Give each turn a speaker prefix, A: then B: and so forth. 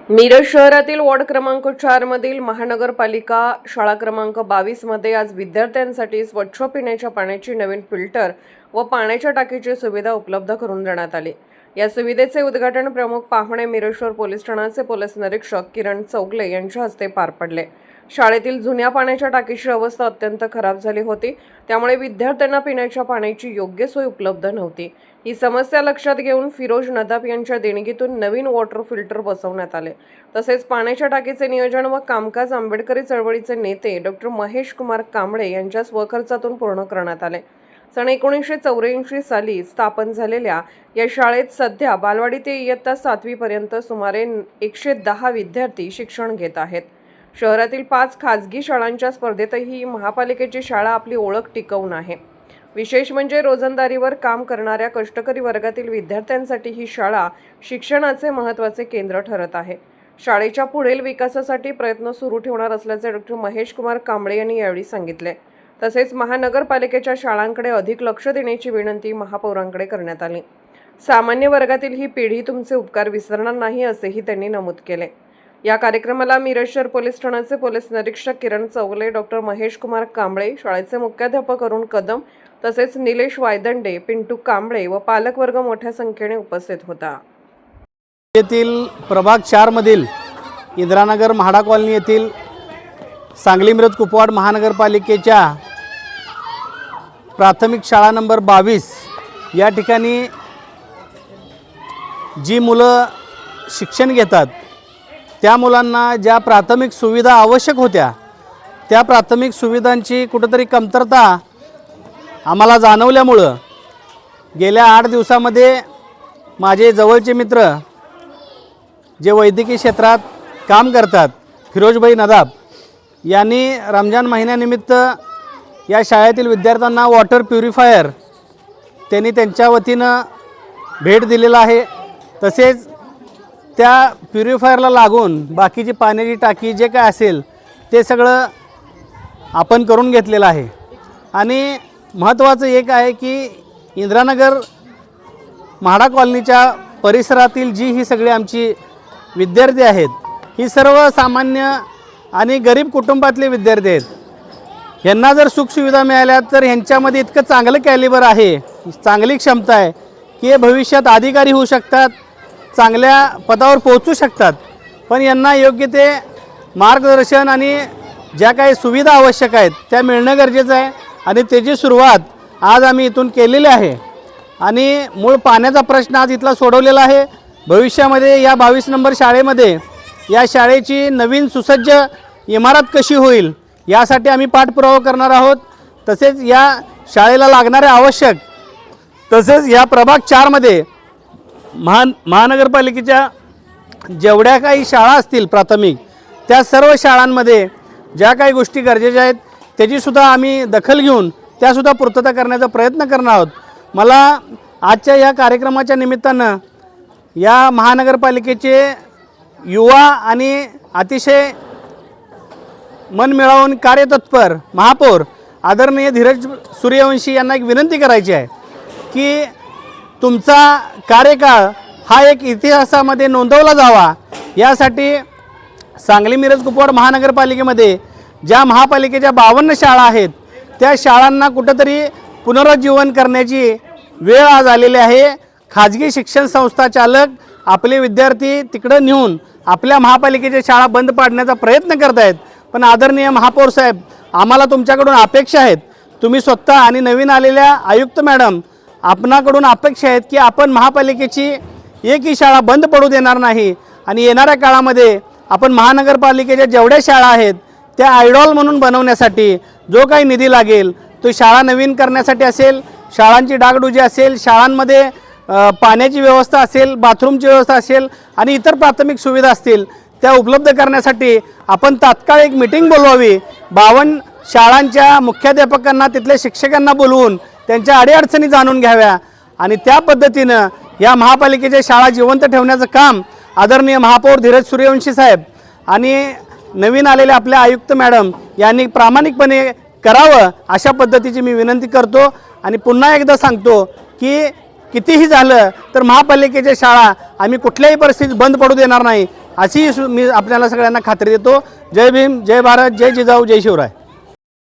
A: मिरज शहरातील वॉर्ड क्रमांक 4 मधील महानगरपालिका शाळा क्रमांक 22 मध्ये आज विद्यार्थ्यांसाठी स्वच्छ पिण्याच्या पाण्याची नवीन फिल्टर व पाण्याच्या टाकीची सुविधा उपलब्ध करून देण्यात आली। या सुविधेचे उद्घाटन प्रमुख पाहुणे मिरज शहर पोलीस ठाण्याचे पोलीस निरीक्षक किरण चौगले यांच्या हस्ते पार पडले। शाळेतील जुन्या पाण्याच्या टाकीची अवस्था अत्यंत खराब झाली होती, त्यामुळे विद्यार्थ्यांना पिण्याच्या पाण्याची योग्य सोय उपलब्ध नव्हती। ही समस्या लक्षात घेऊन फिरोज नदाब यांच्या देणगीतून नवीन वॉटर फिल्टर बसवण्यात आले। तसेच पाण्याच्या टाकीचे नियोजन व कामकाज आंबेडकरी चळवळीचे नेते डॉक्टर महेश कुमार कांबळे यांच्या स्वखर्चातून पूर्ण करण्यात आले। सन 1984 साली स्थापन झालेल्या या शाळेत सध्या बालवाडी ते इयत्ता 7वी पर्यंत सुमारे 110 विद्यार्थी शिक्षण घेत आहेत। शहरातील 5 खासगी शाळांच्या स्पर्धेतही महापालिकेची शाळा आपली ओळख टिकवून आहे। विशेष म्हणजे रोजंदारीवर काम करणाऱ्या कष्टकरी वर्गातील विद्यार्थ्यांसाठी ही शाळा शिक्षणाचे महत्त्वाचे केंद्र ठरत आहे। शाळेच्या पुढील विकासासाठी प्रयत्न सुरू ठेवणार असल्याचे डॉक्टर महेश कुमार कांबळे यांनी यावेळी सांगितले। तसेच महानगरपालिकेच्या शाळांकडे अधिक लक्ष देण्याची विनंती महापौरांकडे करण्यात आली। सामान्य वर्गातील ही पिढी तुमचे उपकार विसरणार नाही असेही त्यांनी नमूद केले। या कार्यक्रमाला मिरज शहर पोलीस ठाण्याचे पोलीस निरीक्षक किरण चौगले, डॉक्टर महेश कुमार कांबळे, शाळेचे मुख्याध्यापक अरुण कदम तसेच निलेश वायदंडे, पिंटू कांबळे व पालकवर्ग मोठ्या संख्येने उपस्थित होता।
B: येथील प्रभाग 4 मधील इंदिरानगर म्हाडा कॉलनी येथील सांगली मिरज कुपवाड महानगरपालिकेच्या प्राथमिक शाळा नंबर 22 या ठिकाणी जी मुलं शिक्षण घेतात त्या मुलांना ज्या प्राथमिक सुविधा आवश्यक होत्या त्या प्राथमिक सुविधांची कुठेतरी कमतरता आम्हाला जाणवल्यामुळं गेल्या 8 दिवसामध्ये माझे जवळचे मित्र जे वैद्यकीय क्षेत्रात काम करतात फिरोजभाई नदाब यांनी रमजान महिन्यानिमित्त या शाळेतील विद्यार्थ्यांना वॉटर प्युरिफायर त्यांनी त्यांच्या वतीनं भेट दिलेला आहे। तसेच त्या प्युरिफायरला लागून बाकीची पाण्याची टाकी जे काय असेल ते सगळं आपण करून घेतलेलं आहे। आणि महत्त्वाचं एक आहे की इंदिरानगर म्हाडा कॉलनीच्या परिसरातील जी ही सगळी आमची विद्यार्थी आहेत ही सर्व सामान्य आणि गरीब कुटुंबातले विद्यार्थी आहेत। यांना जर सुखसुविधा मिळाल्या तर ह्यांच्यामध्ये इतकं चांगलं कॅलिबर आहे, चांगली क्षमता आहे की हे भविष्यात अधिकारी होऊ शकतात, चांगल्या पदावर पोहोचू शकतात। पण यांना योग्य ते मार्गदर्शन आणि ज्या काही सुविधा आवश्यक आहेत त्या मिळणं गरजेचं आहे आणि त्याची सुरुवात आज आम्ही इथून केलेली आहे। आणि मूळ पाण्याचा प्रश्न आज इथला सोडवलेला आहे। भविष्यामध्ये या 22 नंबर शाळेमध्ये या शाळेची नवीन सुसज्ज इमारत कशी होईल यासाठी आम्ही पाठपुरावा करणार आहोत। तसेच या शाळेला लागणारे आवश्यक तसेच या प्रभाग 4 मध्ये महानगरपालिकेच्या जेवढ्या काही शाळा असतील प्राथमिक त्या सर्व शाळांमध्ये ज्या काही गोष्टी गरजेच्या आहेत त्याचीसुद्धा आम्ही दखल घेऊन त्यासुद्धा पूर्तता करण्याचा प्रयत्न करणार आहोत। मला आजच्या या कार्यक्रमाच्या निमित्तानं या महानगरपालिकेचे युवा आणि अतिशय मन मिळवून कार्यतत्पर महापौर आदरणीय धीरज सूर्यवंशी यांना एक विनंती करायची आहे की तुमचा कार्यकाळ हा एक इतिहासामध्ये नोंदवला जावा। यासाठी सांगली मिरज कुपवाड महानगरपालिकेमध्ये ज्या महापालिकेच्या 52 शाळा आहेत त्या शाळांना कुठंतरी पुनरुज्जीवन करण्याची वेळ आज आलेली आहे। खाजगी शिक्षण संस्था चालक आपले विद्यार्थी तिकडं नेऊन आपल्या महापालिकेच्या शाळा बंद पाडण्याचा प्रयत्न करत आहेत। पण आदरणीय महापौर साहेब, आम्हाला तुमच्याकडून अपेक्षा आहेत, तुम्ही स्वतः आणि नवीन आलेल्या आयुक्त मॅडम आपणाकडून अपेक्षा आहेत की आपण महापालिकेची एकही शाळा बंद पडू देणार नाही आणि येणाऱ्या काळामध्ये आपण महानगरपालिकेच्या जेवढ्या शाळा आहेत त्या आयडॉल म्हणून बनवण्यासाठी जो काही निधी लागेल तो शाळा नवीन करण्यासाठी असेल, शाळांची डागडुजी असेल, शाळांमध्ये पाण्याची व्यवस्था असेल, बाथरूमची व्यवस्था असेल आणि इतर प्राथमिक सुविधा असतील त्या उपलब्ध करण्यासाठी आपण तात्काळ एक मीटिंग बोलवावी। 52 शाळांच्या मुख्याध्यापकांना तिथल्या शिक्षकांना बोलवून त्यांच्या अडीअडचणी जाणून घ्याव्या आणि त्या पद्धतीनं या महापालिकेच्या शाळा जिवंत ठेवण्याचं काम आदरणीय महापौर धीरज सूर्यवंशी साहेब आणि नवीन आलेले आपल्या आयुक्त मॅडम यांनी प्रामाणिकपणे करावं अशा पद्धतीची मी विनंती करतो। आणि पुन्हा एकदा सांगतो की कितीही झालं तर महापालिकेच्या शाळा आम्ही कुठल्याही परिस्थितीत बंद पडू देणार नाही। अशी मी आपल्याला सगळ्यांना खात्री देतो. जय भीम, जय भारत, जय जिजाऊ, जय शिवराय.